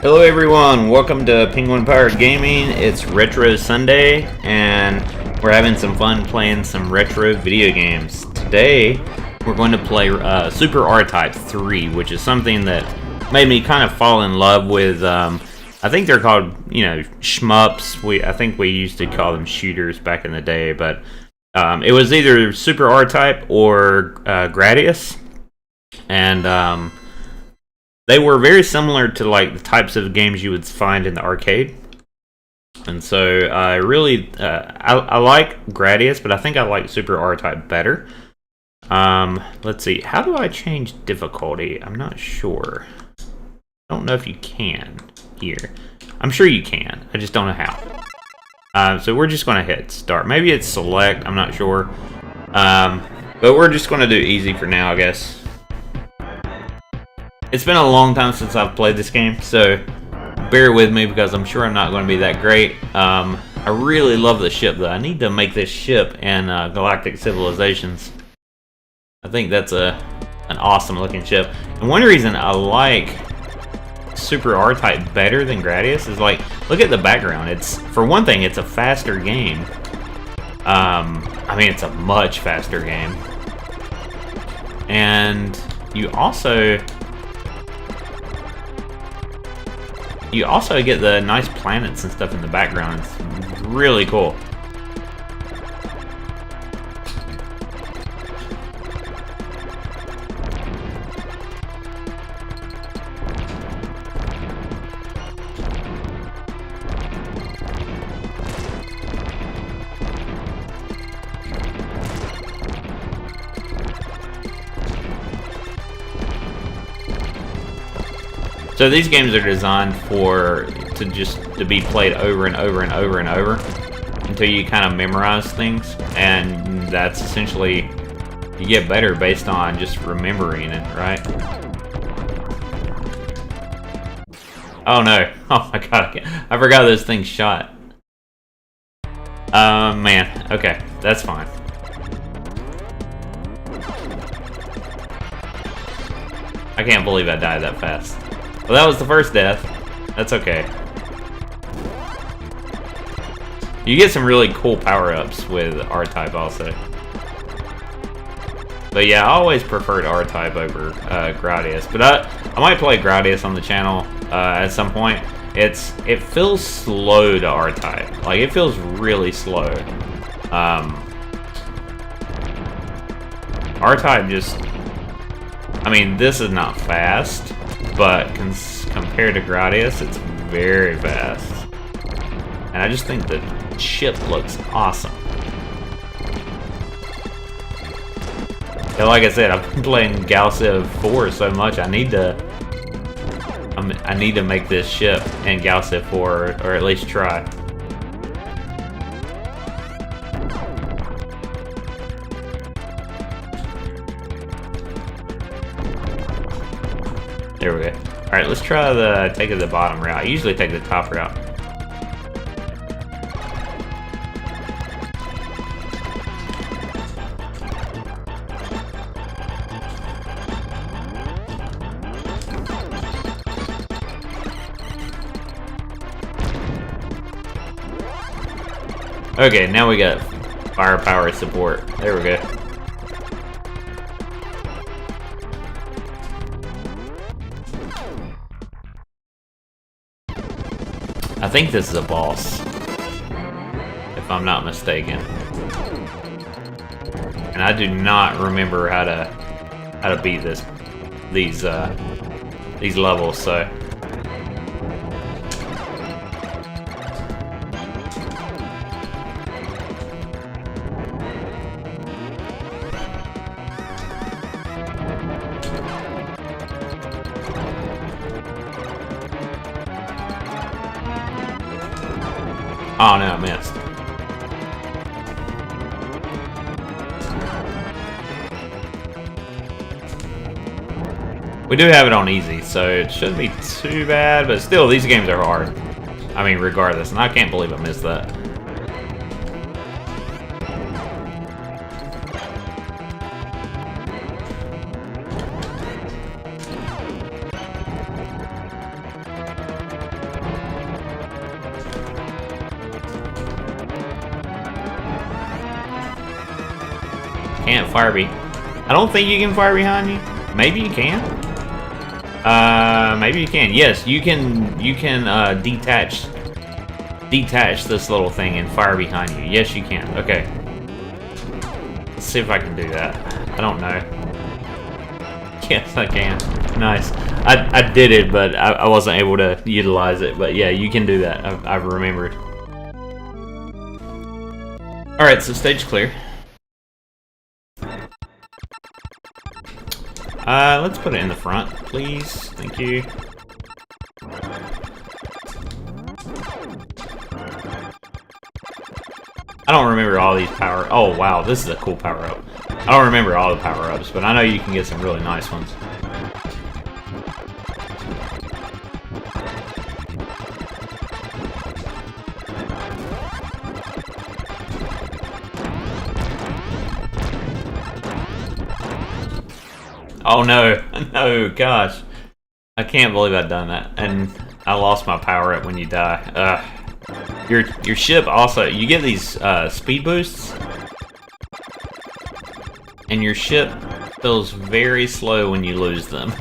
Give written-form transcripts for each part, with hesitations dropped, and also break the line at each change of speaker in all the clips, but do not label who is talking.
Hello everyone, welcome to Penguin Powered Gaming. It's Retro Sunday and we're having some fun playing some retro video games. Today we're going to play Super R-Type 3, which is something that made me kind of fall in love with, I think they're called, shmups. I think we used to call them shooters back in the day, but it was either Super R-Type or Gradius. And they were very similar to like the types of games you would find in the arcade. And so I really, I like Gradius, but I think I like Super R-Type better. Let's see, how do I change difficulty? I'm not sure. I don't know if you can here. I'm sure you can, I just don't know how. So we're just going to hit start. Maybe it's select, I'm not sure. But we're just going to do easy for now, I guess. It's been a long time since I've played this game, so bear with me because I'm sure I'm not going to be that great. I really love the ship, though. I need to make this ship in Galactic Civilizations. I think that's an awesome looking ship. And one reason I like Super R-Type better than Gradius is, like, look at the background. It's, for one thing, it's a faster game. I mean, it's a much faster game. And you also get the nice planets and stuff in the background. It's really cool. So these games are designed to be played over and over and over and over until you kind of memorize things, and that's essentially, you get better based on just remembering it, right? Oh no! Oh my god! I forgot those things shot. Man. Okay, that's fine. I can't believe I died that fast. Well, that was the first death. That's okay. You get some really cool power-ups with R-Type also. But yeah, I always preferred R-Type over Gradius. But I might play Gradius on the channel at some point. It feels slow to R-Type. Like, it feels really slow. R-Type just... I mean, this is not fast. But compared to Gradius, it's very fast. And I just think the ship looks awesome. And like I said, I've been playing Galciv 4 so much, I need to make this ship in Galciv 4, or at least try. There we go. Alright, let's try take the bottom route. I usually take the top route. Okay, now we got firepower support. There we go. I think this is a boss, if I'm not mistaken. And I do not remember how to beat these levels, so. Oh no, I missed. We do have it on easy, so it shouldn't be too bad, but still, these games are hard. I mean, regardless, and I can't believe I missed that. Can't fire I don't think you can fire behind you. Maybe you can. Maybe you can. Yes, you can. You can detach this little thing and fire behind you. Yes, you can. Okay. Let's see if I can do that. I don't know. Yes, I can. Nice. I did it, but I wasn't able to utilize it. But yeah, you can do that. I've remembered. All right, so stage clear. Let's put it in the front, please. Thank you. I don't remember all these power... Oh, wow, this is a cool power-up. I don't remember all the power-ups, but I know you can get some really nice ones. Oh no, no, gosh. I can't believe I've done that. And I lost my power-up when you die. Your ship also, you get these speed boosts. And your ship feels very slow when you lose them.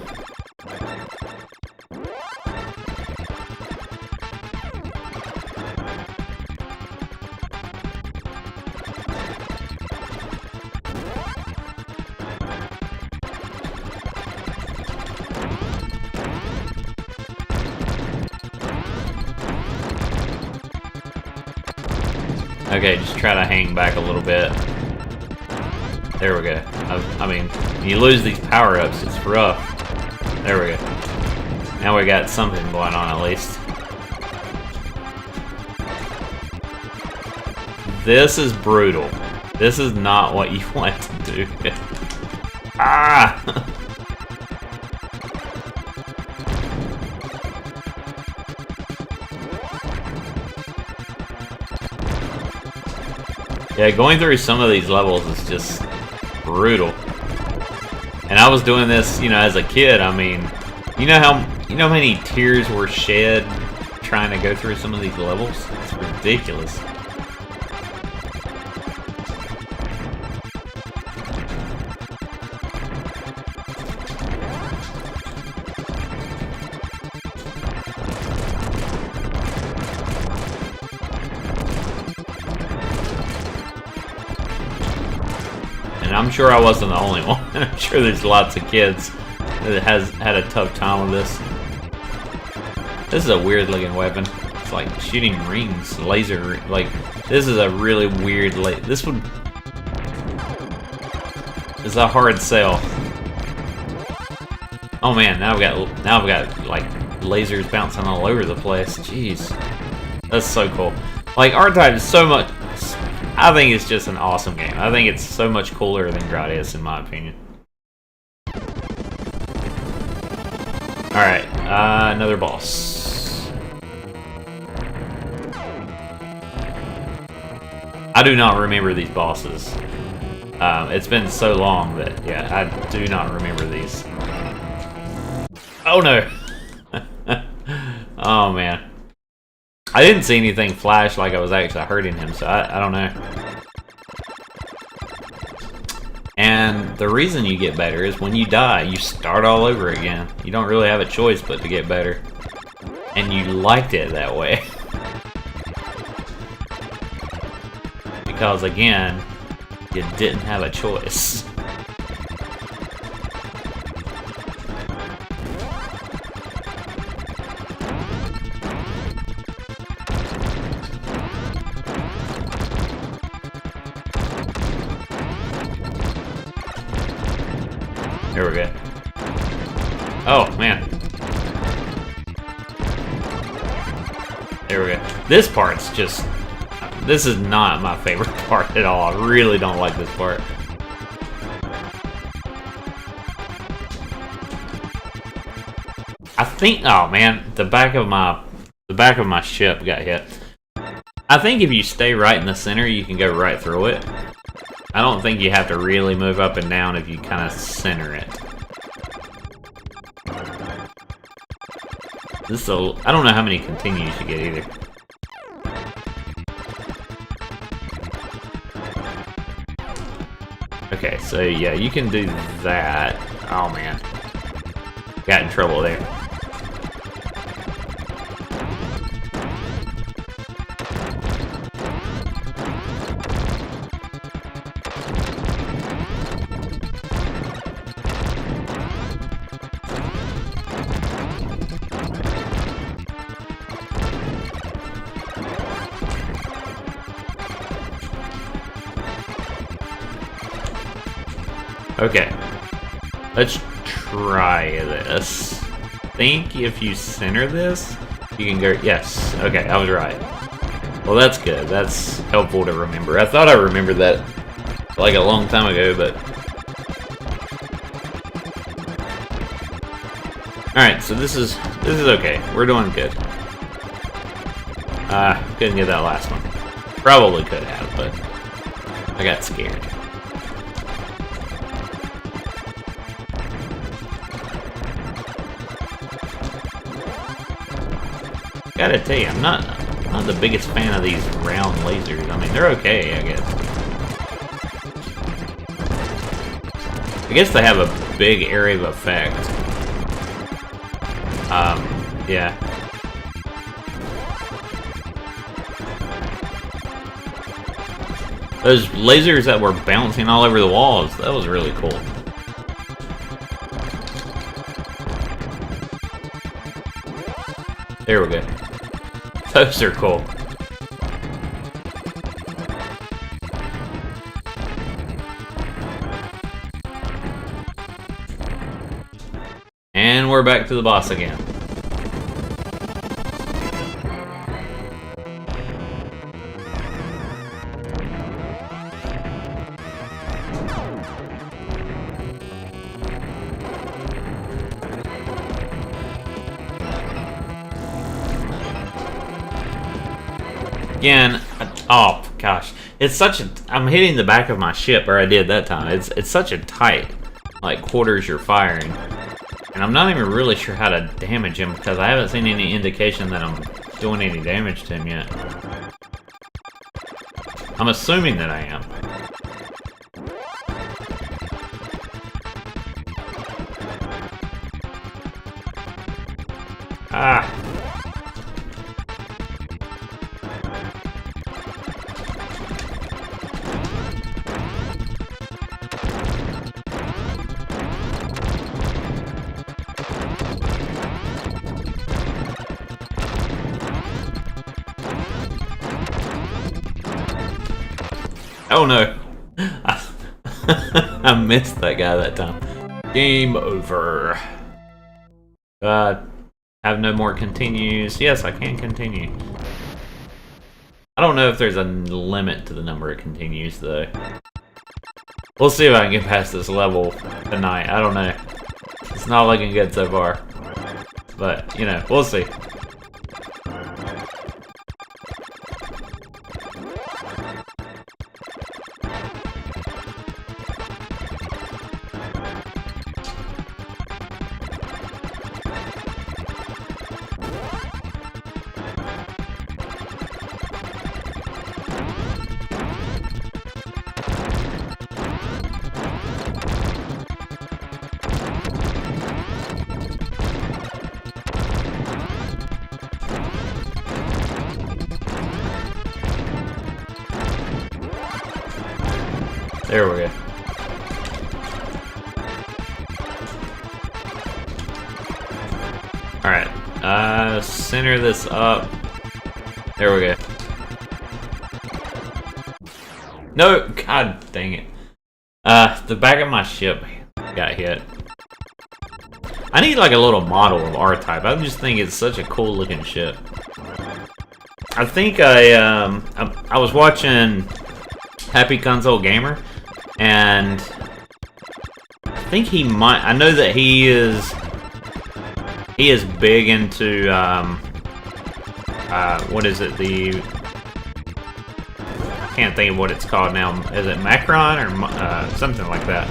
Okay, just try to hang back a little bit. There we go. I mean, you lose these power-ups, it's rough. There we go. Now we got something going on at least. This is brutal. This is not what you want to do. Ah! Yeah, going through some of these levels is just brutal. And I was doing this, you know, as a kid. I mean, you know how many tears were shed trying to go through some of these levels? It's ridiculous. I'm sure I wasn't the only one. I'm sure there's lots of kids that has had a tough time with this. This is a weird looking weapon. It's like shooting rings, laser. Like, this is a really weird. This would is a hard sell. Oh man, now I've got like lasers bouncing all over the place. Jeez, that's so cool. Like, R-Type is so much. I think it's just an awesome game. I think it's so much cooler than Gradius, in my opinion. Alright, another boss. I do not remember these bosses. It's been so long that, yeah, I do not remember these. Oh no! Oh man. I didn't see anything flash like I was actually hurting him, so I don't know. And the reason you get better is when you die, you start all over again. You don't really have a choice but to get better. And you liked it that way. Because again, you didn't have a choice. There we go. Oh, man. There we go. This part's just... This is not my favorite part at all. I really don't like this part. I think... Oh, man. The back of my ship got hit. I think if you stay right in the center, you can go right through it. I don't think you have to really move up and down if you kind of center it. I don't know how many continues you get either. Okay, So yeah, you can do that. Oh man. Got in trouble there. Okay, let's try this. I think if you center this, you can go, yes, okay, I was right. Well, that's good, that's helpful to remember. I thought I remembered that like a long time ago, but... Alright, so this is okay, we're doing good. Couldn't get that last one. Probably could have, but I got scared. Gotta tell you, I'm not the biggest fan of these round lasers. I mean, they're okay, I guess. I guess they have a big area of effect. Yeah. Those lasers that were bouncing all over the walls, that was really cool. There we go. Those are cool. And we're back to the boss again. Again, oh gosh, it's such a. I'm hitting the back of my ship, or I did that time. It's such a tight, like, quarters you're firing, and I'm not even really sure how to damage him because I haven't seen any indication that I'm doing any damage to him yet. I'm assuming that I am. Ah. Oh no. I missed that guy that time. Game over. Have no more continues. Yes, I can continue. I don't know if there's a limit to the number of continues, though. We'll see if I can get past this level tonight. I don't know. It's not looking good so far. But, you know, we'll see. There we go. Alright, center this up. There we go. No, god dang it. The back of my ship got hit. I need like a little model of R-Type. I just think it's such a cool looking ship. I think I was watching Happy Console Gamer, and I think he might. I know that he is big into what is it? I can't think of what it's called now. Is it Macron or something like that?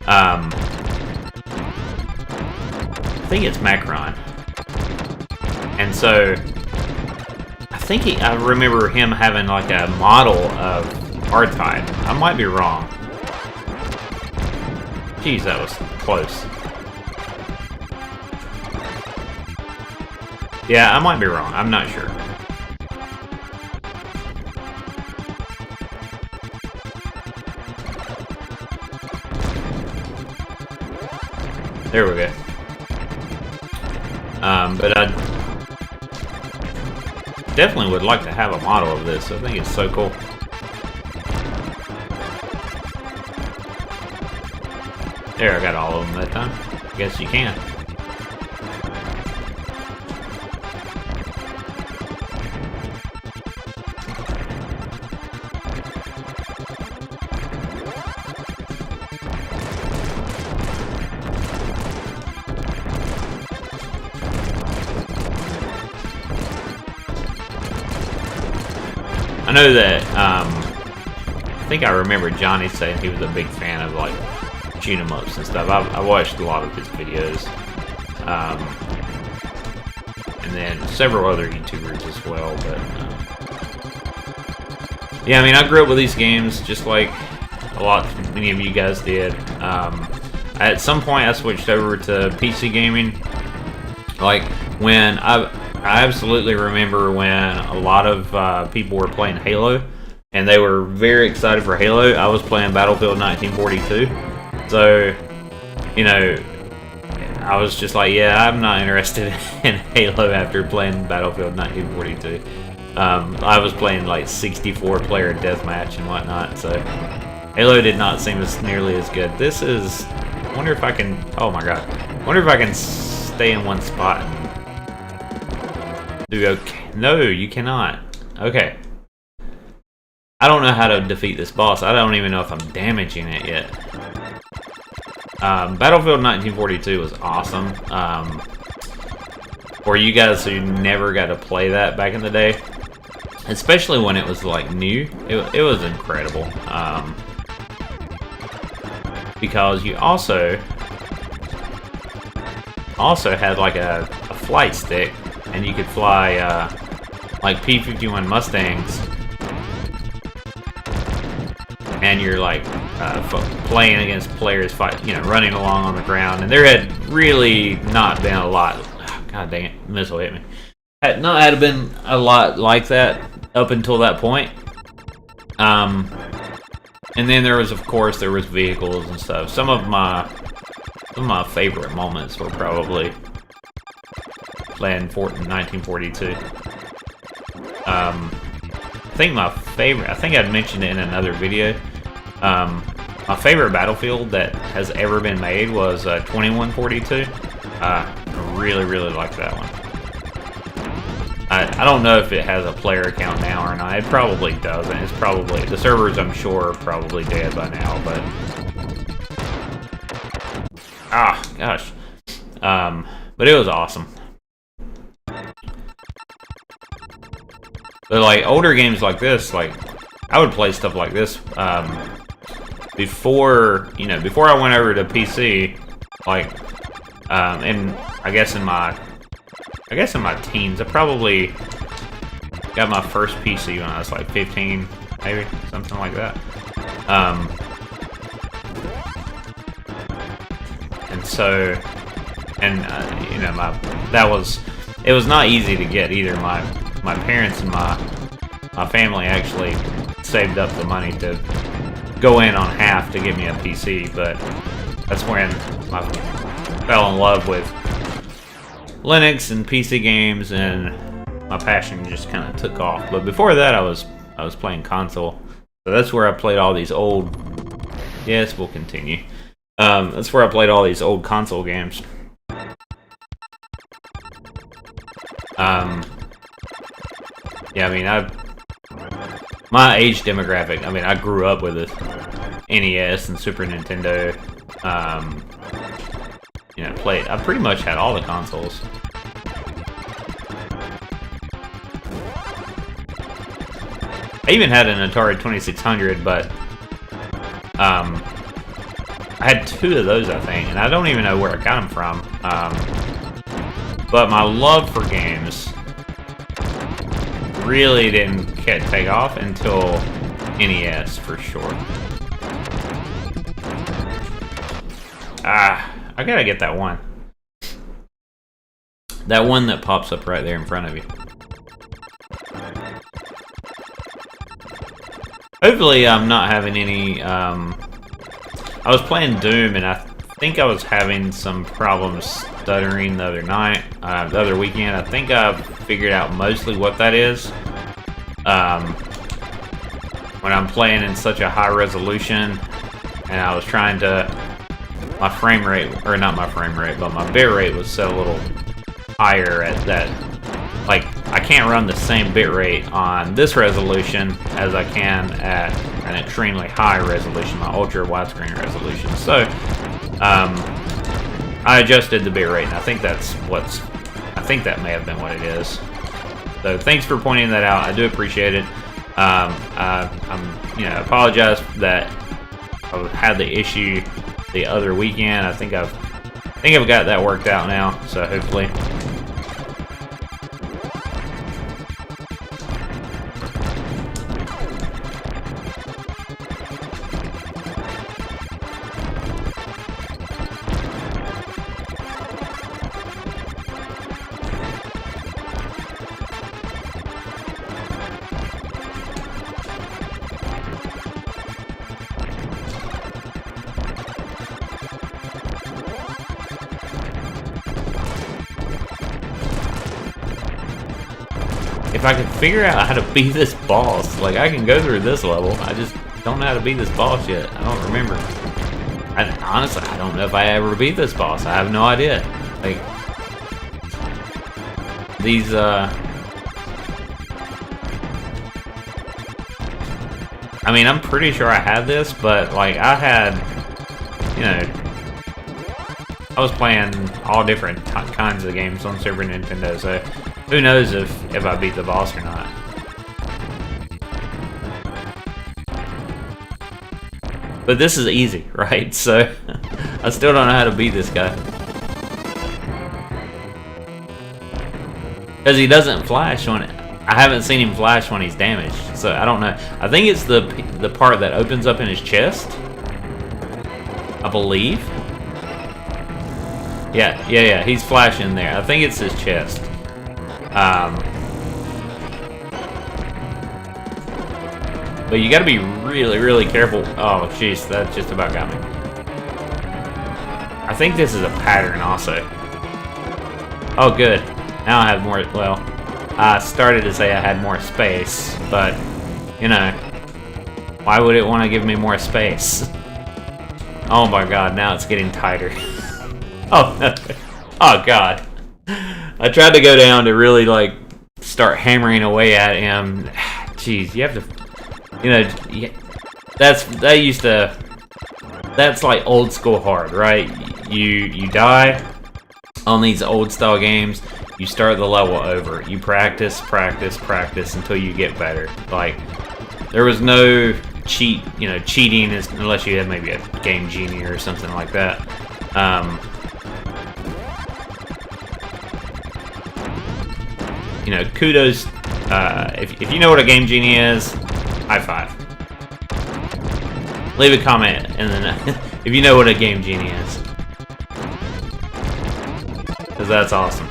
I think it's Macron, and so I think I remember him having like a model of R-Type. I might be wrong. Jeez, that was close. Yeah, I might be wrong. I'm not sure. There we go. But I definitely would like to have a model of this. I think it's so cool. There, I got all of them that time. I guess you can. I know that, I think I remember Johnny saying he was a big fan of, like, shoot 'em ups and stuff. I watched a lot of his videos. And then several other YouTubers as well, but, yeah, I mean, I grew up with these games just like many of you guys did. At some point, I switched over to PC gaming. Like, when I absolutely remember when a lot of people were playing Halo, and they were very excited for Halo. I was playing Battlefield 1942, so, you know, I was just like, yeah, I'm not interested in Halo after playing Battlefield 1942. I was playing like 64-player deathmatch and whatnot, so Halo did not seem nearly as good. This is, I wonder if I can, oh my god, I wonder if I can stay in one spot and do okay. No, you cannot. Okay. I don't know how to defeat this boss. I don't even know if I'm damaging it yet. Battlefield 1942 was awesome. For you guys who never got to play that back in the day, especially when it was like new, it was incredible. Because you also had like a flight stick, and you could fly like P-51 Mustangs, and you're like playing against players, running along on the ground. And there had really not been a lot. Oh, god dang it, missile hit me. Had been a lot like that up until that point. And then there was, of course, vehicles and stuff. Some of my favorite moments were probably playing 1942. I think I'd mentioned it in another video. My favorite Battlefield that has ever been made was 2142. I really, really like that one. I don't know if it has a player account now or not. It probably doesn't. It's probably, the servers, I'm sure, are probably dead by now, but gosh. But it was awesome. But like older games like this, like I would play stuff like this before I went over to PC, like and I guess in my teens. I probably got my first PC when I was like 15, maybe something like that. And so, it was not easy to get either. My parents and my family actually saved up the money to go in on half to get me a PC, but that's when I fell in love with Linux and PC games, and my passion just kind of took off. But before that, I was playing console, so that's where I played all these old. Yes, we'll continue. That's where I played all these old console games. Yeah, I mean, my age demographic, I mean, I grew up with a NES and Super Nintendo. I pretty much had all the consoles. I even had an Atari 2600, but I had 2 of those, I think, and I don't even know where I got them from. But my love for games really didn't take off until NES, for sure. I gotta get that one. That one that pops up right there in front of you. Hopefully I'm not having any, I was playing Doom and I think I was having some problems stuttering the other night, the other weekend. I think I've figured out mostly what that is. When I'm playing in such a high resolution and I was trying to, my frame rate, or not my frame rate, but my bit rate was set a little higher at that. Like, I can't run the same bit rate on this resolution as I can at an extremely high resolution, my ultra widescreen resolution. So, I adjusted the bit rate, and I think that's I think that may have been what it is. So, thanks for pointing that out. I do appreciate it. I'm, apologize that I had the issue the other weekend. I think I've got that worked out now. So, hopefully. If I could figure out how to beat this boss, like I can go through this level, I just don't know how to beat this boss yet. I don't remember. Honestly, I don't know if I ever beat this boss. I have no idea. Like, these, I mean, I'm pretty sure I had this, but like I had, I was playing all different kinds of games on Super Nintendo, so who knows if I beat the boss or not. But this is easy, right? So I still don't know how to beat this guy. Because he doesn't flash when I haven't seen him flash when he's damaged, so I don't know. I think it's the part that opens up in his chest, I believe. Yeah, he's flashing there. I think it's his chest. But you gotta be really, really careful. Oh, jeez, that just about got me. I think this is a pattern also. Oh, good. Now I have more, well, I started to say I had more space, but, why would it want to give me more space? Oh my god, now it's getting tighter. Oh, no. Oh god. I tried to go down to really, like, start hammering away at him. Jeez, you have to, that's like old school hard, right? You die on these old style games, you start the level over. You practice until you get better. Like, there was no cheating unless you had maybe a Game Genie or something like that. Kudos. If you know what a Game Genie is, high five. Leave a comment, and then if you know what a Game Genie is, because that's awesome.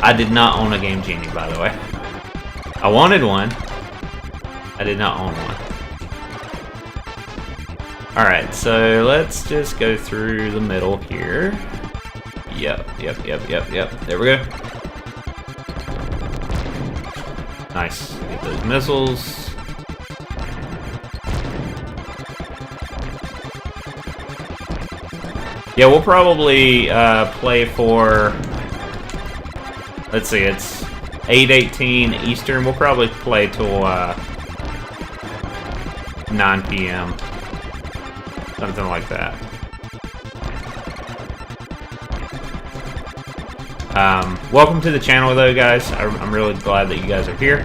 I did not own a Game Genie, by the way. I wanted one. I did not own one. Alright, so let's just go through the middle here. Yep. There we go. Nice. Get those missiles. Yeah, we'll probably play for, let's see, it's 8:18 Eastern. We'll probably play till 9 p.m. Something like that. Welcome to the channel, though, guys. I'm really glad that you guys are here.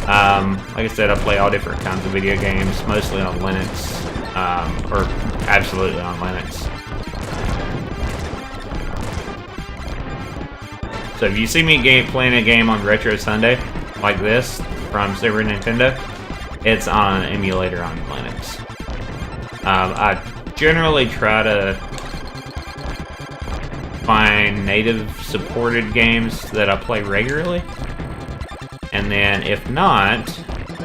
Like I said, I play all different kinds of video games, mostly on Linux, or absolutely on Linux. So if you see me playing a game on Retro Sunday, like this, from Super Nintendo, it's on an emulator on Linux. I generally try to find native supported games that I play regularly. And then if not,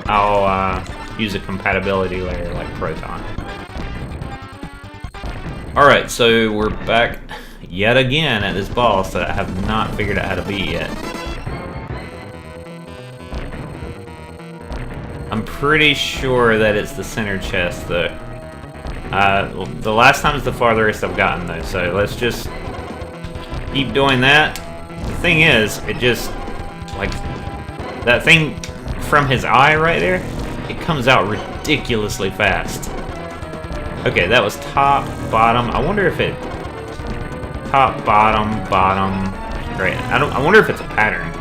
I'll use a compatibility layer like Proton. Alright, so we're back yet again at this boss that I have not figured out how to beat yet. I'm pretty sure that it's the center chest though. The last time is the farthest I've gotten though, so let's just keep doing that. The thing is, it just, like, that thing from his eye right there, it comes out ridiculously fast. Okay, that was top, bottom. I wonder if it... Top, bottom, bottom... Great. I wonder if it's a pattern.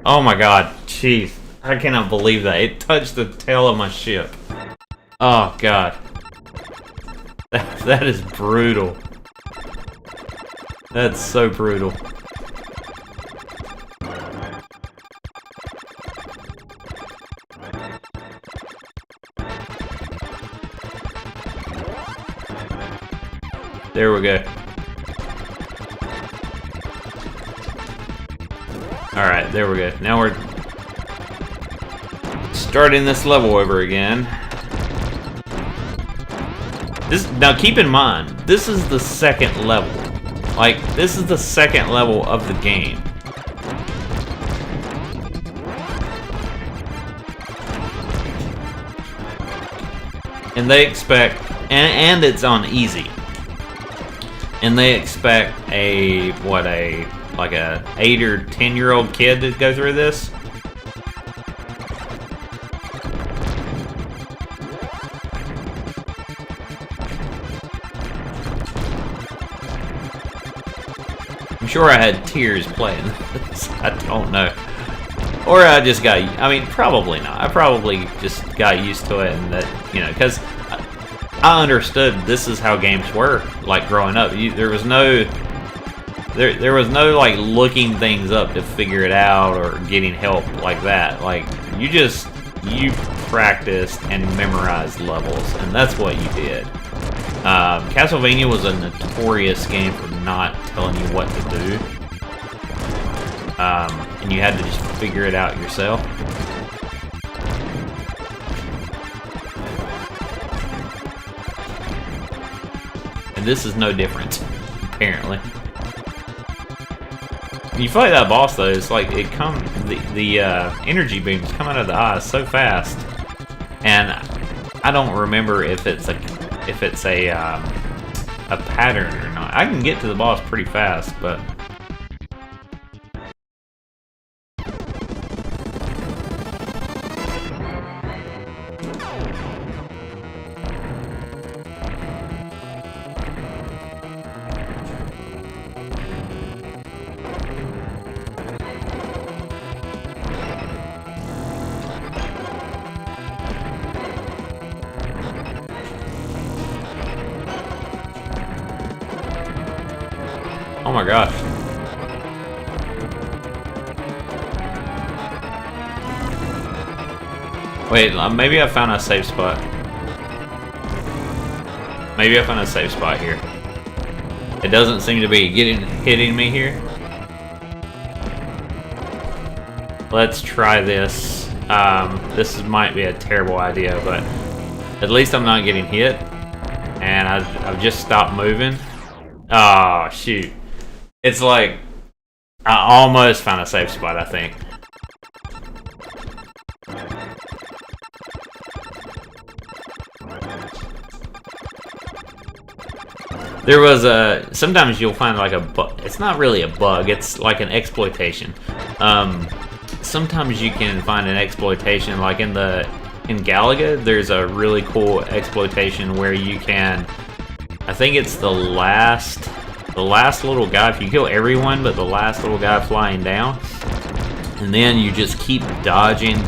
Oh my god, jeez. I cannot believe that. It touched the tail of my ship. Oh god. That is brutal. That's so brutal. There we go. Alright, there we go. Now we're starting this level over again. Now keep in mind, this is the second level. Like, this is the second level of the game. And they expect, and it's on easy. And they expect like a 8 or 10-year-old kid to go through this. I'm sure I had tears playing this. I don't know. Or I just got, I mean, probably not. I probably just got used to it, and that, you know, because I understood this is how games work, like, growing up. There was no like looking things up to figure it out or getting help like that. Like, you practiced and memorized levels, and that's what you did. Castlevania was a notorious game for not telling you what to do, and you had to just figure it out yourself. And this is no different, apparently. When you fight that boss though, it's like the energy beams come out of the eyes so fast, and I don't remember if it's a pattern or not. I can get to the boss pretty fast, but oh my gosh. Wait, maybe I found a safe spot. Maybe I found a safe spot here. It doesn't seem to be hitting me here. Let's try this. This might be a terrible idea, but at least I'm not getting hit. And I've just stopped moving. Oh, shoot. It's like, I almost found a safe spot, I think. There was sometimes you'll find like a bug. It's not really a bug, it's like an exploitation. Sometimes you can find an exploitation, like in Galaga, there's a really cool exploitation where you can, I think it's the last little guy, if you kill everyone but the last little guy flying down, and then you just keep dodging.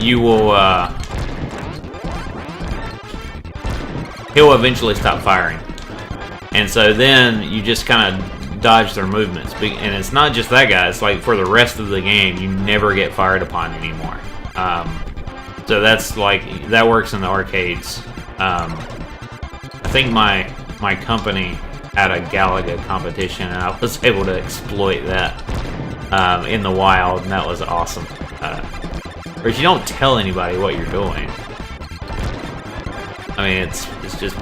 you will, he'll eventually stop firing. And so then you just kind of dodge their movements. And it's not just that guy, it's like for the rest of the game, you never get fired upon anymore. So that's like, that works in the arcades. I think my company had a Galaga competition, and I was able to exploit that in the wild, and that was awesome. But you don't tell anybody what you're doing. I mean, it's just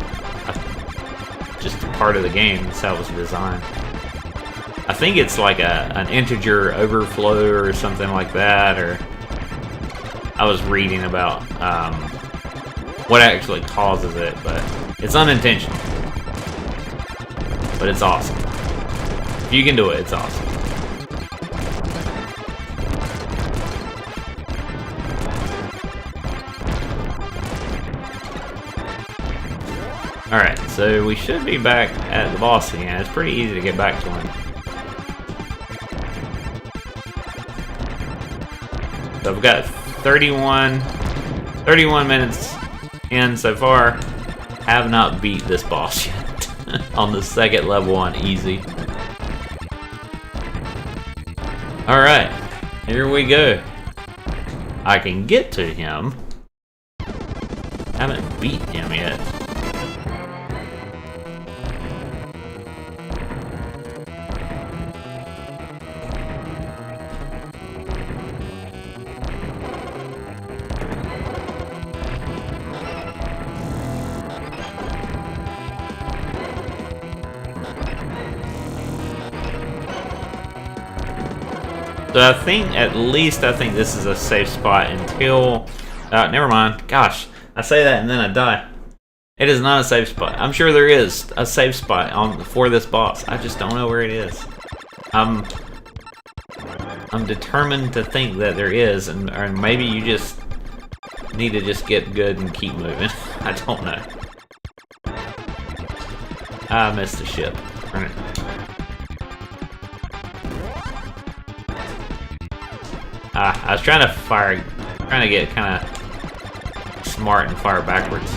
a part of the game. That's how it was designed. I think it's like an integer overflow or something like that, or I was reading about what actually causes it, but it's unintentional. But it's awesome. If you can do it, it's awesome. Alright, so we should be back at the boss again. It's pretty easy to get back to him. So I've got 31 minutes in so far. Have not beat this boss yet. On the second level on easy. Alright, here we go. I can get to him. Haven't beat him yet. So I think, at least I think this is a safe spot until... never mind. Gosh, I say that and then I die. It is not a safe spot. I'm sure there is a safe spot for this boss. I just don't know where it is. I'm determined to think that there is, or maybe you just need to just get good and keep moving. I don't know. I missed the ship. I was trying to get kind of smart and fire backwards.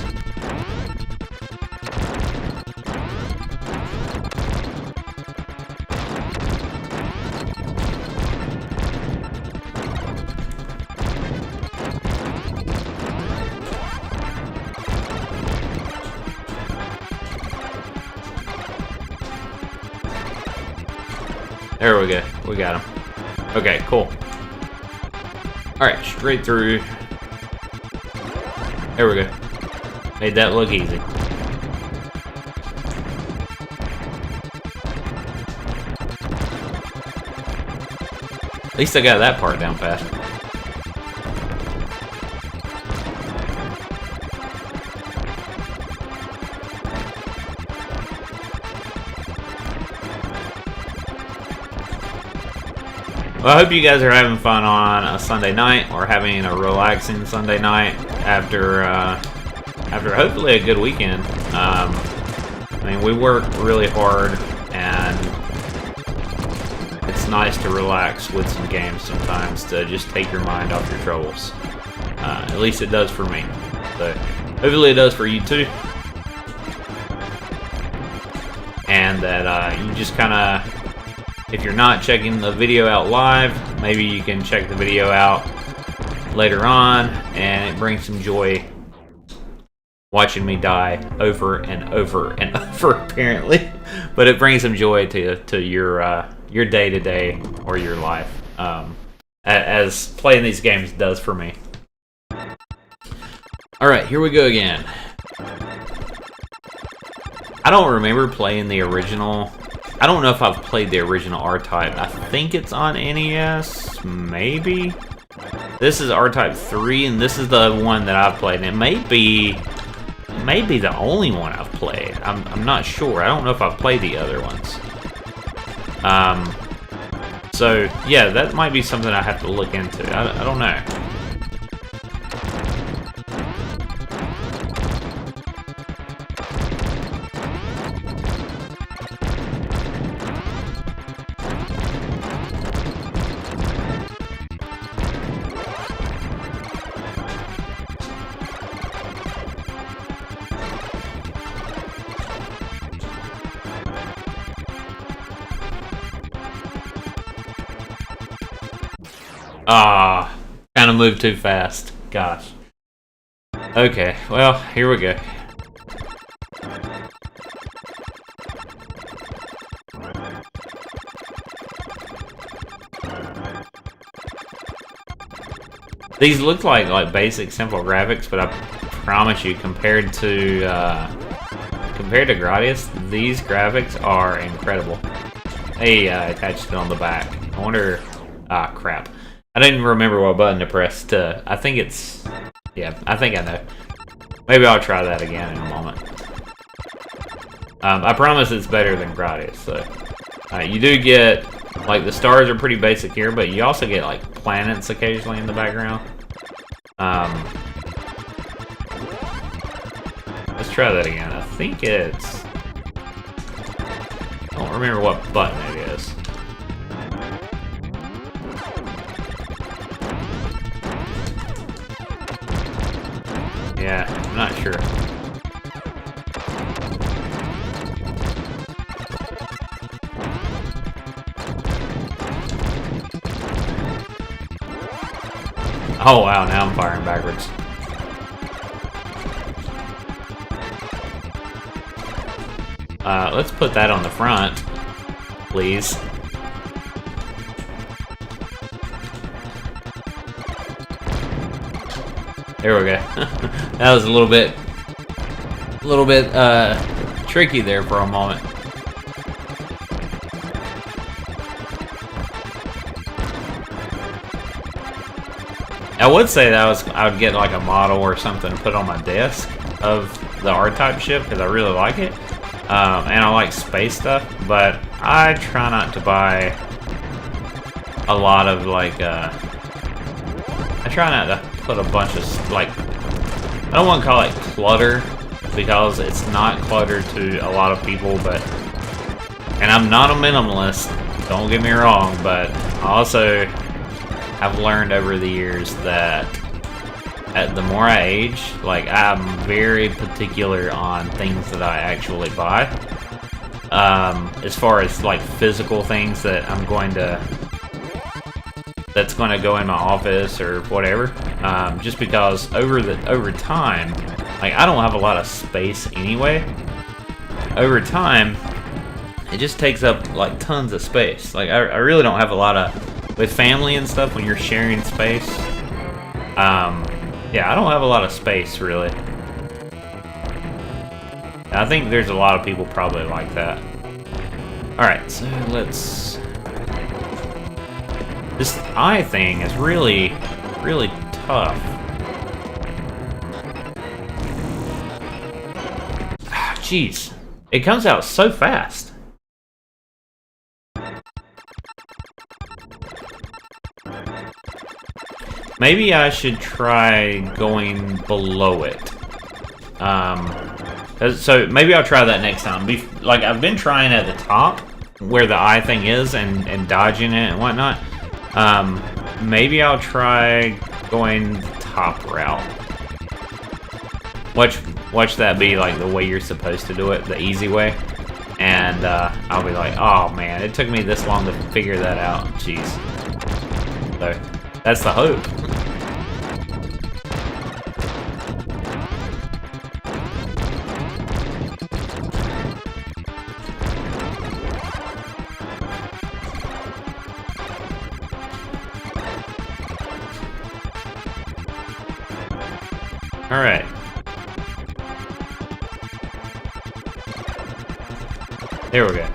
There we go. We got him. Okay, cool. Alright, straight through. There we go. Made that look easy. At least I got that part down fast. Well, I hope you guys are having fun on a Sunday night, or having a relaxing Sunday night after hopefully a good weekend. I mean, we work really hard, and it's nice to relax with some games sometimes, to just take your mind off your troubles. At least it does for me. So hopefully it does for you too. And that you just kind of, if you're not checking the video out live, maybe you can check the video out later on, and it brings some joy watching me die over and over and over, apparently. But it brings some joy to your day-to-day or your life, as playing these games does for me. Alright, here we go again. I don't remember playing the original. I don't know if I've played the original R-Type. I think it's on NES, maybe? This is R-Type 3, and this is the one that I've played. And it may be the only one I've played. I'm not sure. I don't know if I've played the other ones. So, yeah, that might be something I have to look into. I don't know. Ah, kind of moved too fast. Gosh. Okay, well, here we go. These look like basic, simple graphics, but I promise you, compared to Gradius, these graphics are incredible. They attached it on the back. I wonder. Ah, crap. I didn't remember what button to press to. I think it's. Yeah, I think I know. Maybe I'll try that again in a moment. I promise it's better than Gradius. So, you do get. Like, the stars are pretty basic here, but you also get, like, planets occasionally in the background. Let's try that again. I think it's... I don't remember what button it is. Yeah, I'm not sure. Oh wow, now I'm firing backwards. Let's put that on the front, please. There we go. That was a little bit tricky there for a moment. I would say that I would get like a model or something to put on my desk of the R-Type ship because I really like it, and I like space stuff. But I try not to buy a lot of like. I try not to put a bunch of like. I don't want to call it clutter because it's not clutter to a lot of people, but. And I'm not a minimalist. Don't get me wrong, but I also. I've learned over the years that the more I age, like I'm very particular on things that I actually buy. As far as like physical things that that's going to go in my office or whatever. Just because over time, like I don't have a lot of space anyway. Over time, it just takes up like tons of space. Like I really don't have a lot of. With family and stuff, when you're sharing space, yeah, I don't have a lot of space, really. I think there's a lot of people probably like that. Alright, so let's... This eye thing is really, really tough. Ah, jeez. It comes out so fast. Maybe I should try going below it. So maybe I'll try that next time. Like I've been trying at the top where the eye thing is and dodging it and whatnot. Maybe I'll try going the top route. Watch that be like the way you're supposed to do it, the easy way. And I'll be like, oh man, it took me this long to figure that out. Jeez. So that's the hope. All right. There we go.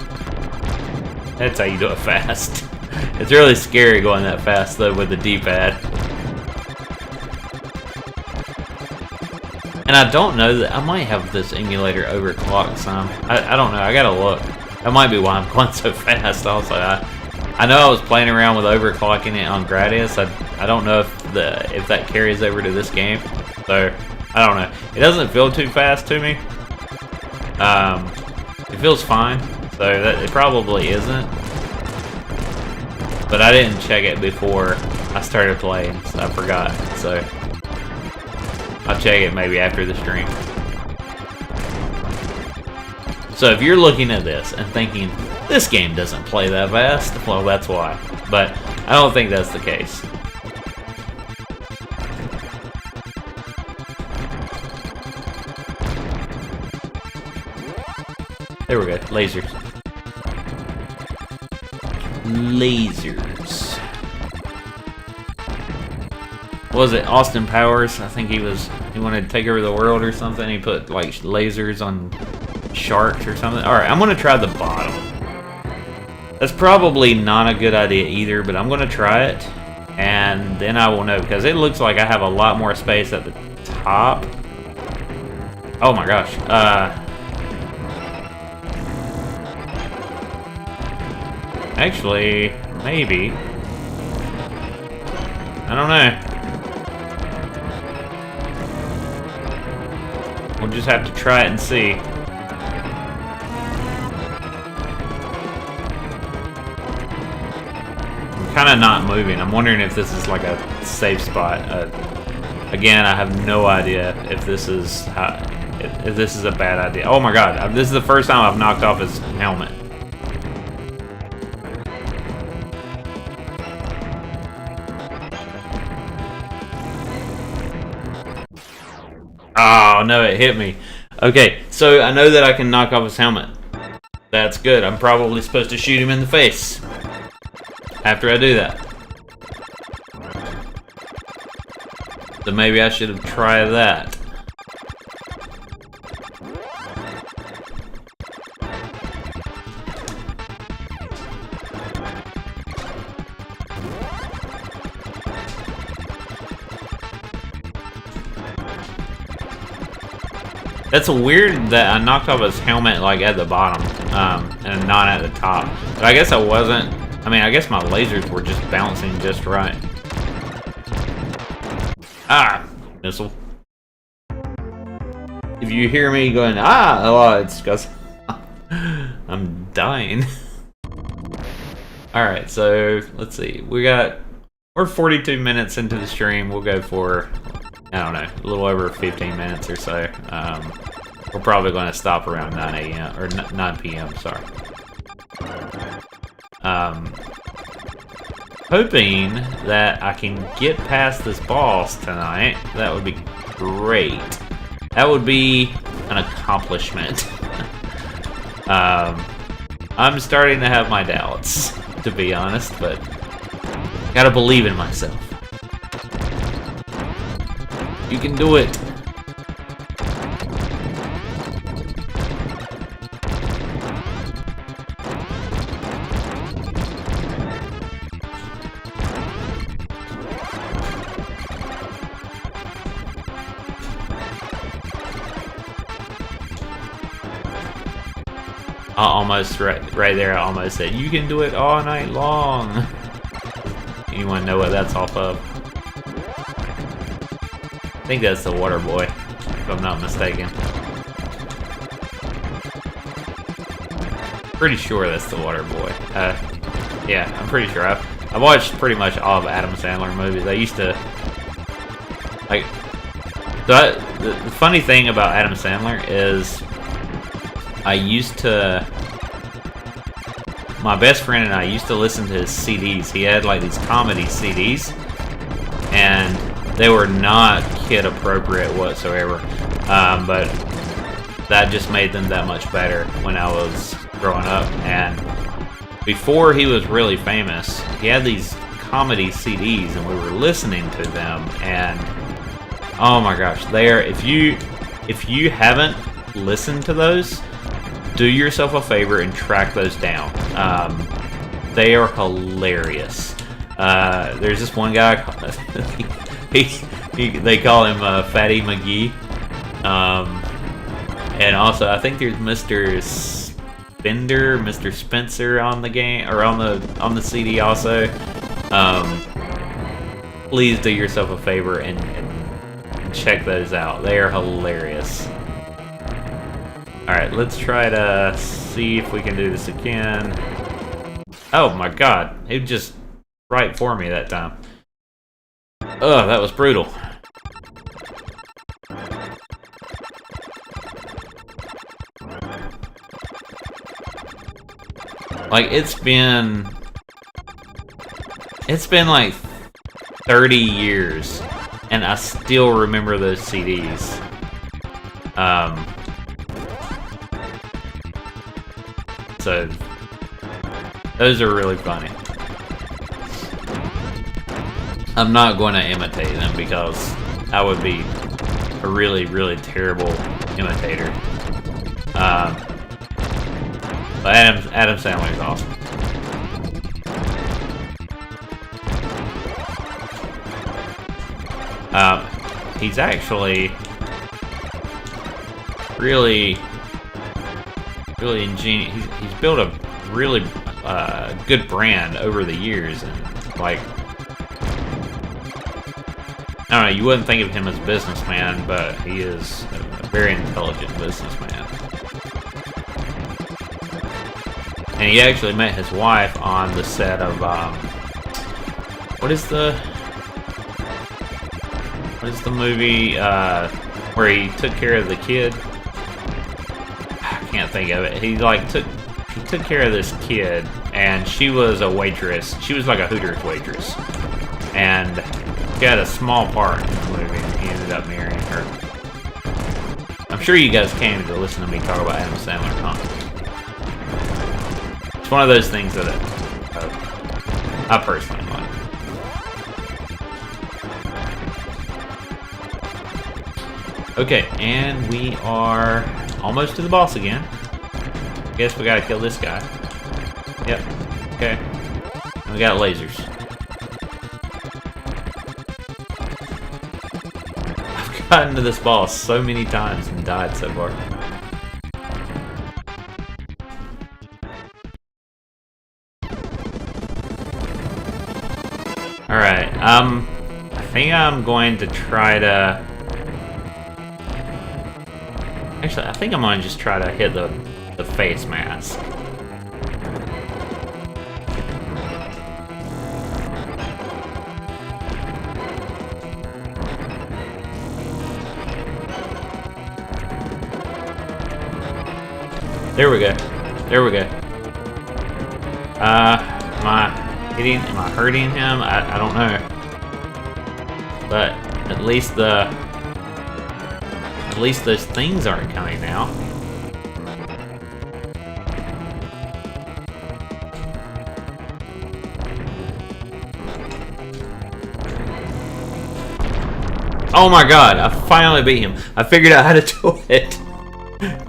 That's how you do it fast. It's really scary going that fast though with the D-pad. And I don't know that I might have this emulator overclocked some. I don't know. I gotta look. That might be why I'm going so fast. Also, I know I was playing around with overclocking it on Gradius. I don't know if that carries over to this game. So I don't know. It doesn't feel too fast to me. It feels fine. So it probably isn't. But I didn't check it before I started playing, so I forgot. So I'll check it maybe after the stream. So if you're looking at this and thinking, this game doesn't play that fast, well, that's why. But I don't think that's the case. There we go. Lasers. Lasers. What was it? Austin Powers? I think he wanted to take over the world or something. He put like lasers on sharks or something. Alright, I'm gonna try the bottom. That's probably not a good idea either, but I'm gonna try it. And then I will know, because it looks like I have a lot more space at the top. Oh my gosh. Actually, maybe. I don't know. We'll just have to try it and see. I'm kind of not moving. I'm wondering if this is like a safe spot. Again, I have no idea if this is if this is a bad idea. Oh my god, this is the first time I've knocked off his helmet. Oh no, it hit me. Okay, so I know that I can knock off his helmet. That's good. I'm probably supposed to shoot him in the face after I do that. So maybe I should have tried that. That's weird that I knocked off his helmet like at the bottom, and not at the top. But I guess I wasn't. I mean, I guess my lasers were just bouncing just right. Ah, missile. If you hear me going, ah, oh, it's because I'm dying. Alright, so let's see. We're 42 minutes into the stream. We'll go for, I don't know, a little over 15 minutes or so. We're probably going to stop around 9 a.m. or 9 p.m. Sorry. Hoping that I can get past this boss tonight. That would be great. That would be an accomplishment. I'm starting to have my doubts, to be honest, but gotta believe in myself. You can do it. I almost, right there, I almost said, you can do it all night long. You want to know what that's off of? I think that's the Water Boy, if I'm not mistaken. Pretty sure that's the Water Boy. Yeah, I'm pretty sure. I've watched pretty much all of Adam Sandler movies. I used to, like, the funny thing about Adam Sandler is my best friend and I used to listen to his CDs. He had like these comedy CDs, and they were not kid appropriate whatsoever. But that just made them that much better when I was growing up. And before he was really famous, he had these comedy CDs, and we were listening to them. And oh my gosh, if you haven't listened to those, do yourself a favor and track those down. They are hilarious. There's this one guy, they call him Fatty McGee. And also, I think there's Mr. Spender, Mr. Spencer on the game, or on the CD also. Please do yourself a favor and check those out. They are hilarious. Alright, let's try to see if we can do this again. Oh my god, it was just right for me that time. Ugh, that was brutal. Like, it's been like 30 years, and I still remember those CDs. So those are really funny. I'm not going to imitate them because I would be a really, really terrible imitator. But Adam Sandler is awesome. He's actually really ingenious. He's built a really good brand over the years, and like, I don't know, you wouldn't think of him as a businessman, but he is a very intelligent businessman. And he actually met his wife on the set of what is the movie where he took care of the kid? I can't think of it. He took care of this kid, and she was a waitress. She was like a Hooters waitress, and she had a small part in the movie. And he ended up marrying her. I'm sure you guys came to listen to me talk about Adam Sandler, huh? It's one of those things that I personally like. Okay, and we are almost to the boss again. Guess we gotta kill this guy. Yep. Okay. And we got lasers. I've gotten to this boss so many times and died so far. Alright, I think I'm going to try to... Actually, I think I'm going to just try to hit the face mask. There we go. There we go. Am I hurting him? I don't know. But at least those things aren't coming now. Oh my god, I finally beat him. I figured out how to do it.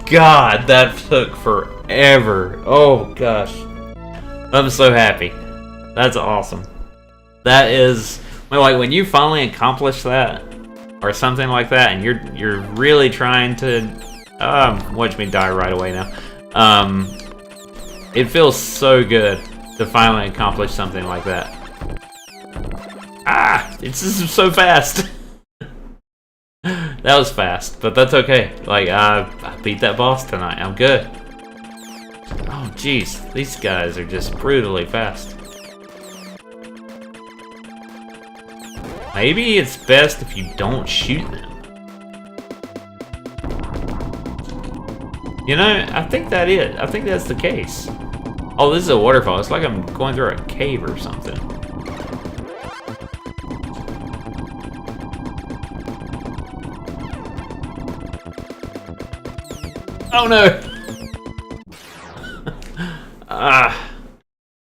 God, that took forever. Oh gosh. I'm so happy. That's awesome. That is, well, like when you finally accomplish that or something like that, and you're really trying to watch me die right away now. It feels so good to finally accomplish something like that. It's just so fast. That was fast, but that's okay. Like, I beat that boss tonight. I'm good. Oh, jeez. These guys are just brutally fast. Maybe it's best if you don't shoot them. You know, I think that's the case. Oh, this is a waterfall. It's like I'm going through a cave or something. Oh no!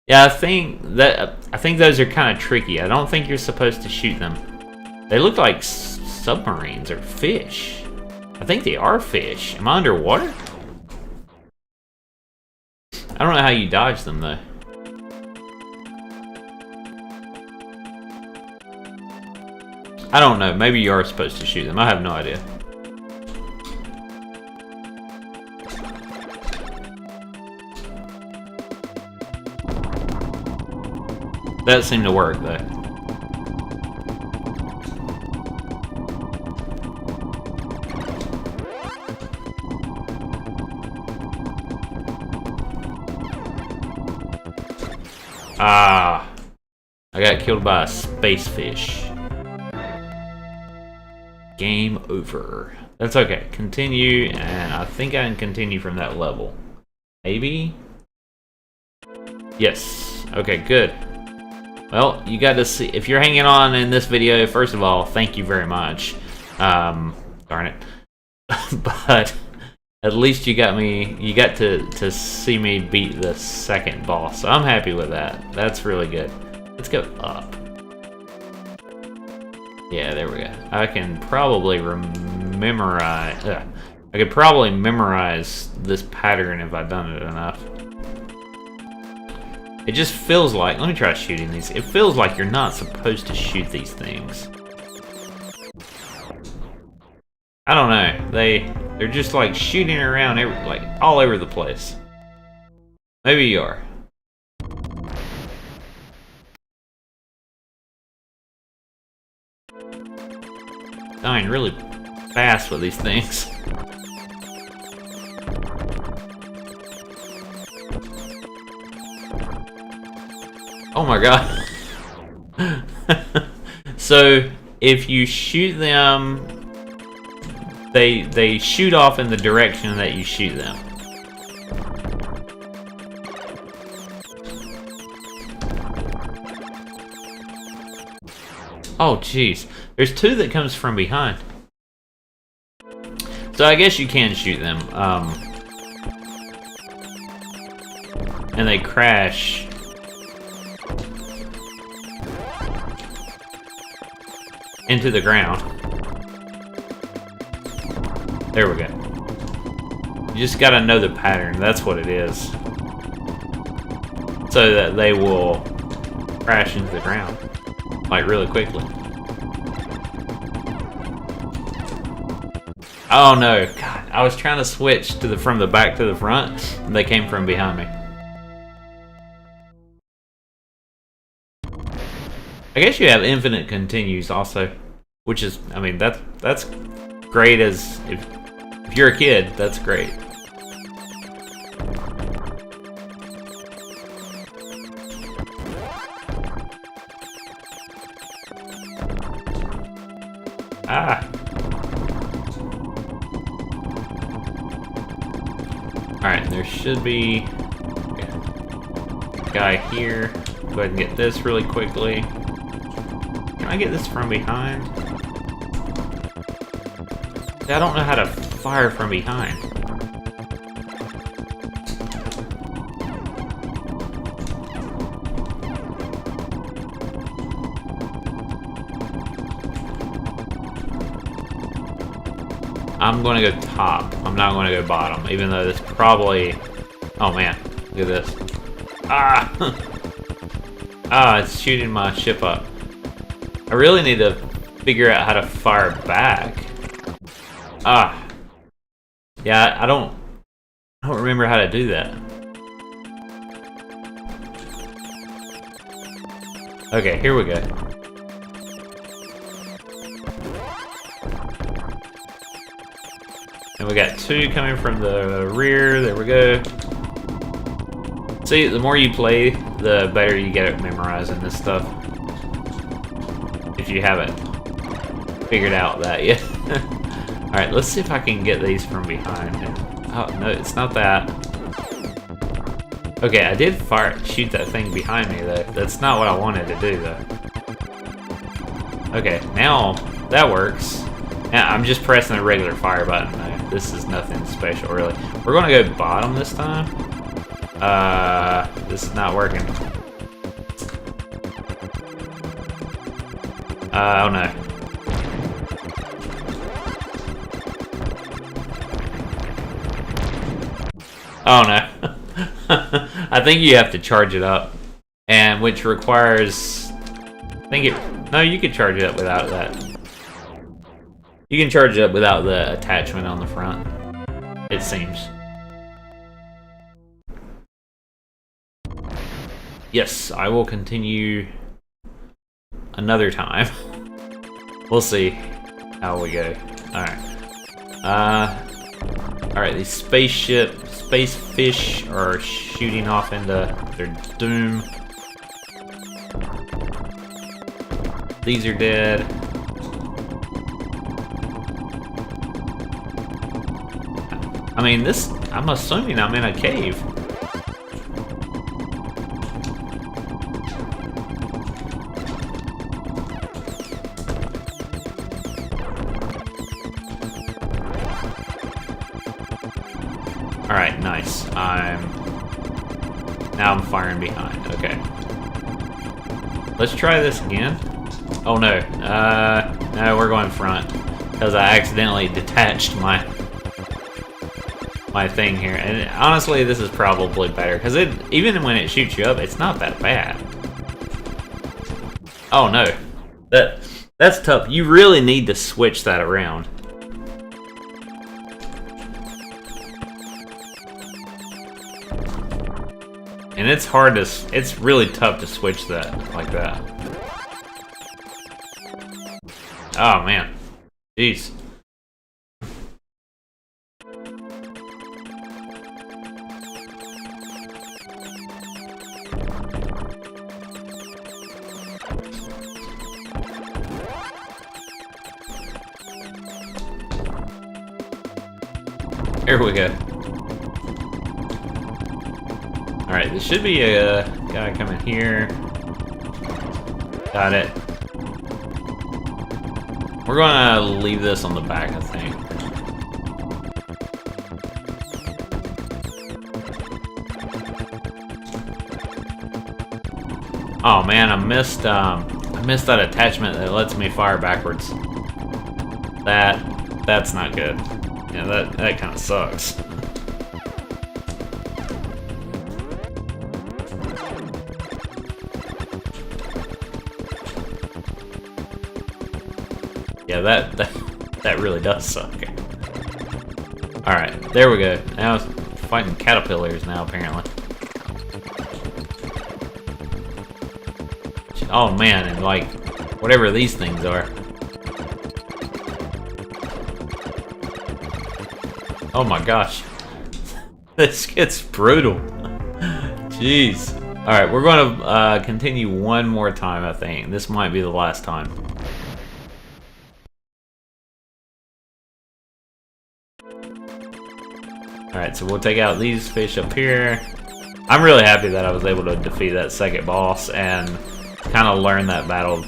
Yeah, I think those are kind of tricky. I don't think you're supposed to shoot them. They look like submarines or fish. I think they are fish. Am I underwater? I don't know how you dodge them though. I don't know. Maybe you are supposed to shoot them. I have no idea. That seemed to work, though. I got killed by a space fish. Game over. That's okay. Continue, and I think I can continue from that level. Maybe? Yes. Okay, good. Well, you got to see, if you're hanging on in this video, first of all, thank you very much. Darn it. But At least you got to see me beat the second boss. So I'm happy with that. That's really good. Let's go up. Yeah, there we go. I can probably memorize. I could probably memorize this pattern if I'd done it enough. It just feels like. Let me try shooting these. It feels like you're not supposed to shoot these things. I don't know. They're just like shooting around like all over the place. Maybe you are. Dying really fast with these things. Oh my god. So if you shoot them, they shoot off in the direction that you shoot them. Oh jeez. There's two that comes from behind. So I guess you can shoot them. And they crash. Into the ground. There we go. You just gotta know the pattern. That's what it is. So that they will crash into the ground. Like really quickly. Oh no, God, I was trying to switch to from the back to the front, and they came from behind me. I guess you have infinite continues also, which is, I mean, that's great as if you're a kid, that's great. Ah. Alright, there should be a guy here. Go ahead and get this really quickly. Can I get this from behind? I don't know how to fire from behind. I'm gonna go top. I'm not gonna go bottom, even though this probably... Oh man, look at this. Ah! Ah, it's shooting my ship up. I really need to figure out how to fire back. Ah. Yeah, I don't remember how to do that. Okay, here we go. And we got two coming from the rear. There we go. See, the more you play, the better you get at memorizing this stuff. If you haven't figured out that yet. Alright, let's see if I can get these from behind. Oh, no, it's not that. Okay, I did shoot that thing behind me, though. That's not what I wanted to do, though. Okay, now that works. Now, I'm just pressing the regular fire button, though. This is nothing special, really. We're gonna go bottom this time. This is not working. Oh no. Oh no. I think you have to charge it up. And which requires... No, you could charge it up without that. You can charge it up without the attachment on the front. It seems. Yes, I will continue another time. We'll see how we go. Alright. Alright, these space fish are shooting off into their doom. These are dead. I mean, I'm assuming I'm in a cave. Alright, nice. Now I'm firing behind. Okay. Let's try this again. Oh no. No, we're going front. Because I accidentally detached my thing here. And honestly, this is probably better. Because even when it shoots you up, it's not that bad. Oh no. That's tough. You really need to switch that around. And it's hard to, it's really tough to switch that like that. Oh man. Jeez. Here we go. Alright, there should be a guy coming here. Got it. We're gonna leave this on the back, I think. Oh man, I missed that attachment that lets me fire backwards. That's not good. Yeah, that kind of sucks. Yeah, that really does suck. Alright, there we go. Now it's fighting caterpillars now, apparently. Oh man, and like, whatever these things are. Oh my gosh. This gets brutal. Jeez. Alright, we're going to continue one more time, I think. This might be the last time. Alright, so we'll take out these fish up here. I'm really happy that I was able to defeat that second boss and kind of learn that battle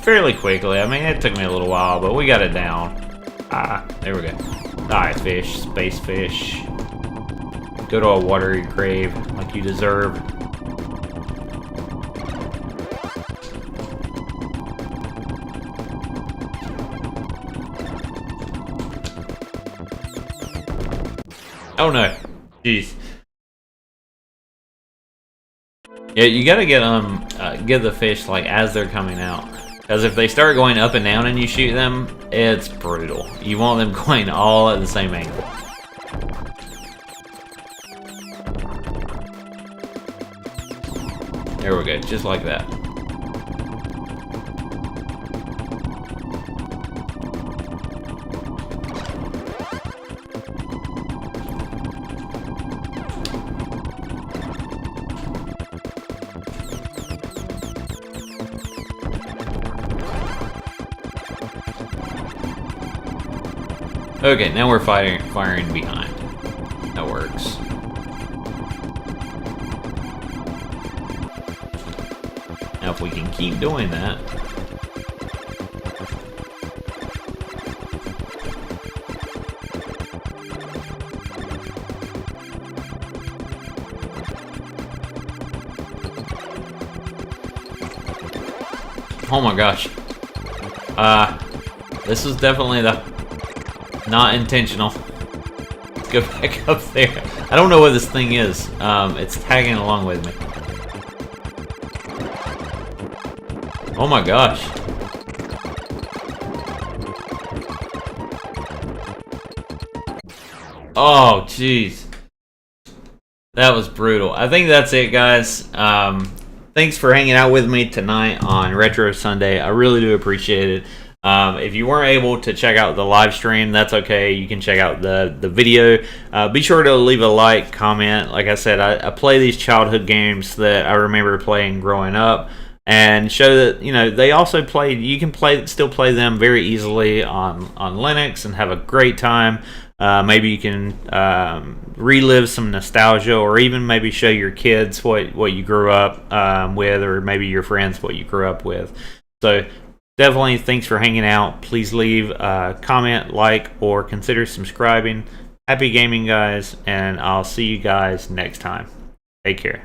fairly quickly. I mean, it took me a little while, but we got it down. There we go. Die, fish. Space fish. Go to a watery grave like you deserve. Oh no. Jeez. Yeah, you gotta get the fish like as they're coming out. Because if they start going up and down and you shoot them, it's brutal. You want them going all at the same angle. There we go, just like that. Okay, now we're firing behind. That works. Now if we can keep doing that. Oh my gosh. This is definitely not intentional. Let's go back up there. I don't know what this thing is. It's tagging along with me. Oh my gosh. Oh, jeez. That was brutal. I think that's it, guys. Thanks for hanging out with me tonight on Retro Sunday. I really do appreciate it. If you weren't able to check out the live stream, that's okay. You can check out the video. Be sure to leave a like, comment. Like I said, I play these childhood games that I remember playing growing up, and show that they also play. You can still play them very easily on Linux and have a great time. Maybe you can relive some nostalgia, or even maybe show your kids what you grew up with, or maybe your friends what you grew up with. So definitely thanks for hanging out. Please leave a comment, like, or consider subscribing. Happy gaming, guys, and I'll see you guys next time. Take care.